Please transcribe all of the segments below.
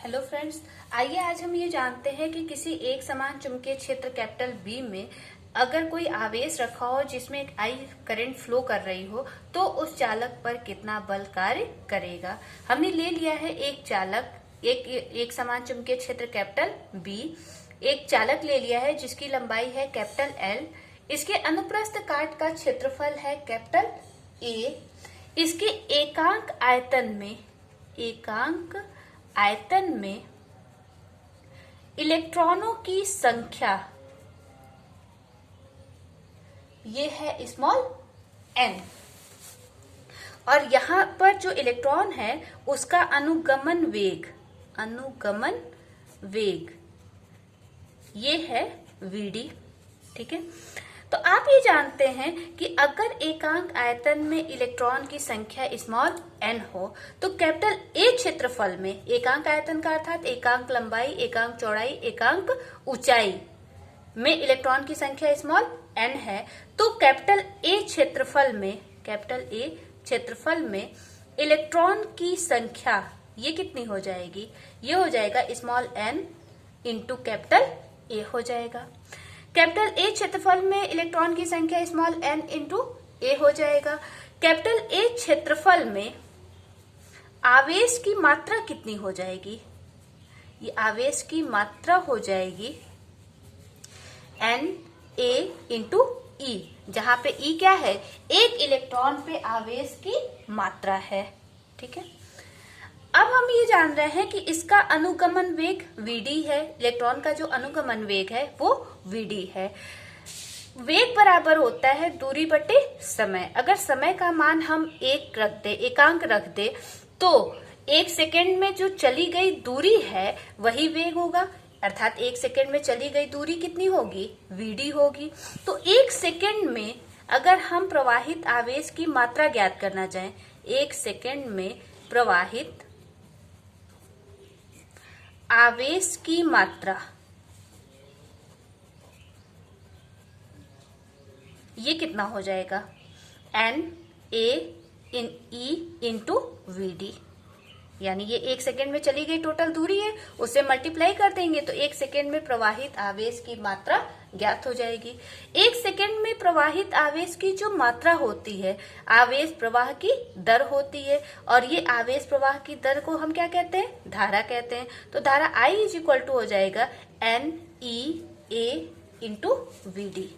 Hello friends, आइए आज हम ये जानते हैं कि किसी एक समान चुंबकीय क्षेत्र कैपिटल बी में अगर कोई आवेश रखा हो जिसमें एक आई करंट फ्लो कर रही हो तो उस चालक पर कितना बल कार्य करेगा। हमने ले लिया है एक चालक, एक समान चुंबकीय क्षेत्र कैपिटल बी, एक चालक ले लिया है जिसकी लंबाई है कैपिटल एल, इसके अनुप्रस्थ काट का क्षेत्रफल है कैपिटल ए, इसके एकांक आयतन में इलेक्ट्रॉनों की संख्या ये है स्मॉल एन, और यहां पर जो इलेक्ट्रॉन है उसका अनुगमन वेग ये है वीडी। ठीक है, तो आप ये जानते हैं कि अगर एकांक आयतन में इलेक्ट्रॉन की संख्या स्मॉल एन हो तो कैपिटल ए क्षेत्रफल में, एकांक आयतन का अर्थात एकांक लंबाई, एकांक चौड़ाई, एकांक ऊंचाई में इलेक्ट्रॉन की संख्या स्मॉल एन है, तो कैपिटल ए क्षेत्रफल में इलेक्ट्रॉन की संख्या ये कितनी हो जाएगी, ये हो जाएगा small N into capital A हो जाएगा। कैपिटल ए क्षेत्रफल में इलेक्ट्रॉन की संख्या स्मॉल एन इंटू ए हो जाएगा। कैपिटल ए क्षेत्रफल में आवेश की मात्रा कितनी हो जाएगी, ये आवेश की मात्रा हो जाएगी एन ए इंटू ई, जहां पे ई क्या है, एक इलेक्ट्रॉन पे आवेश की मात्रा है। ठीक है, अब हम ये जान रहे हैं कि इसका अनुगमन वेग vd है, इलेक्ट्रॉन का जो अनुगमन वेग है वो vd है। वेग बराबर होता है दूरी बटे समय। अगर समय का मान हम एकांक रख दे तो एक सेकेंड में जो चली गई दूरी है वही वेग होगा, अर्थात एक सेकेंड में चली गई दूरी कितनी होगी, vd होगी। तो एक सेकेंड में अगर हम प्रवाहित आवेश की मात्रा ज्ञात करना चाहें, एक सेकेंड में प्रवाहित आवेश की मात्रा ये कितना हो जाएगा, N A in E into VD, यानी ये एक सेकेंड में चली गई टोटल दूरी है, उससे मल्टीप्लाई कर देंगे तो एक सेकेंड में प्रवाहित आवेश की मात्रा ज्ञात हो जाएगी। एक सेकेंड में प्रवाहित आवेश की जो मात्रा होती है आवेश प्रवाह की दर होती है, और ये आवेश प्रवाह की दर को हम क्या कहते हैं, धारा कहते हैं। तो धारा I इज इक्वल टू हो जाएगा एन ई ए इंटू वीडी।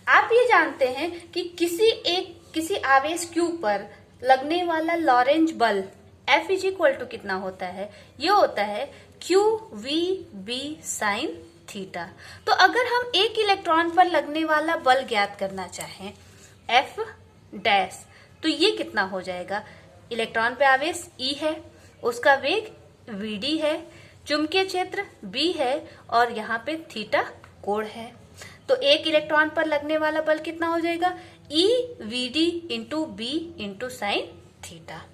आप ये जानते हैं कि किसी आवेश Q पर लगने वाला लॉरेंज बल F इज इक्वल टू कितना होता है, ये होता है Q V B sine theta. तो अगर हम एक इलेक्ट्रॉन पर लगने वाला बल ज्ञात करना चाहें F डैश, तो ये कितना हो जाएगा, इलेक्ट्रॉन पे आवेश E है, उसका वेग vd है, चुंबकीय क्षेत्र B है और यहाँ पे थीटा कोण है, तो एक इलेक्ट्रॉन पर लगने वाला बल कितना हो जाएगा, E vd into B into sine theta.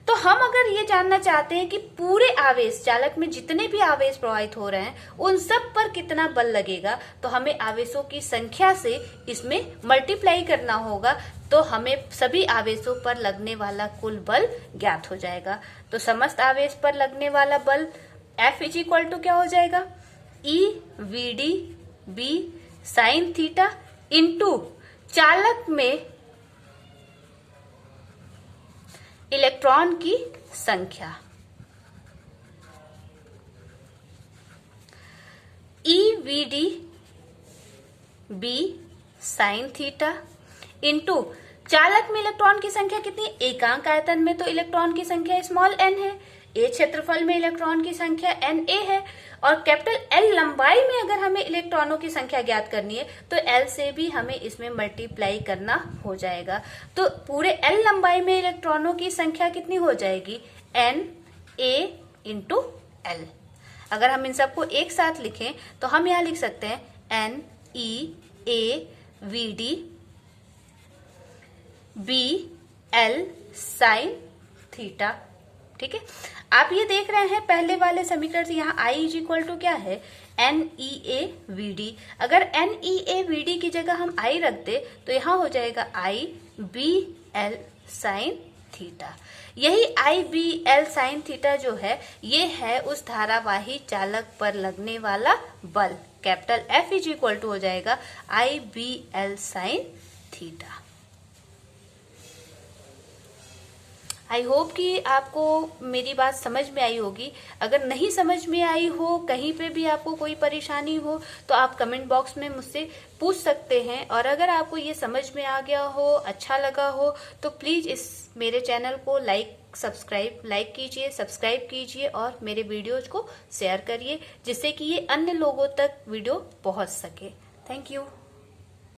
तो हम अगर ये जानना चाहते हैं कि पूरे आवेश चालक में जितने भी आवेश प्रवाहित हो रहे हैं उन सब पर कितना बल लगेगा, तो हमें आवेशों की संख्या से इसमें मल्टीप्लाई करना होगा, तो हमें सभी आवेशों पर लगने वाला कुल बल ज्ञात हो जाएगा। तो समस्त आवेश पर लगने वाला बल F इज इक्वल टू क्या हो जाएगा, E vd b sine theta into चालक में इलेक्ट्रॉन की संख्या EVD B sine theta into चालक में इलेक्ट्रॉन की संख्या कितनी, एकांक आयतन में तो इलेक्ट्रॉन की संख्या स्मॉल n है, ए क्षेत्रफल में इलेक्ट्रॉन की संख्या Na है, और कैपिटल L लंबाई में अगर हमें इलेक्ट्रॉनों की संख्या ज्ञात करनी है तो L से भी हमें इसमें मल्टीप्लाई करना हो जाएगा। तो पूरे L लंबाई में इलेक्ट्रॉनों की संख्या कितनी हो जाएगी, Na इंटू L। अगर हम इन सबको एक साथ लिखें तो हम यहाँ लिख सकते हैं NEA VD B L sine theta. ठीक है, आप ये देख रहे हैं पहले वाले समीकरण से यहाँ I इज इक्वल टू क्या है, NEA VD। अगर NEA VD की जगह हम I रख दे तो यहाँ हो जाएगा I B L sine theta. यही IBL sin थीटा जो है ये है उस धारावाही चालक पर लगने वाला बल। Capital F is equal to हो जाएगा IBL sin theta. I hope कि आपको मेरी बात समझ में आई होगी। अगर नहीं समझ में आई हो, कहीं पे भी आपको कोई परेशानी हो तो आप कमेंट बॉक्स में मुझसे पूछ सकते हैं। और अगर आपको ये समझ में आ गया हो, अच्छा लगा हो, तो प्लीज इस मेरे चैनल को लाइक कीजिए, सब्सक्राइब कीजिए और मेरे वीडियोज को शेयर करिए, जिससे कि ये अन्य लोगों तक वीडियो पहुंच सके। Thank you.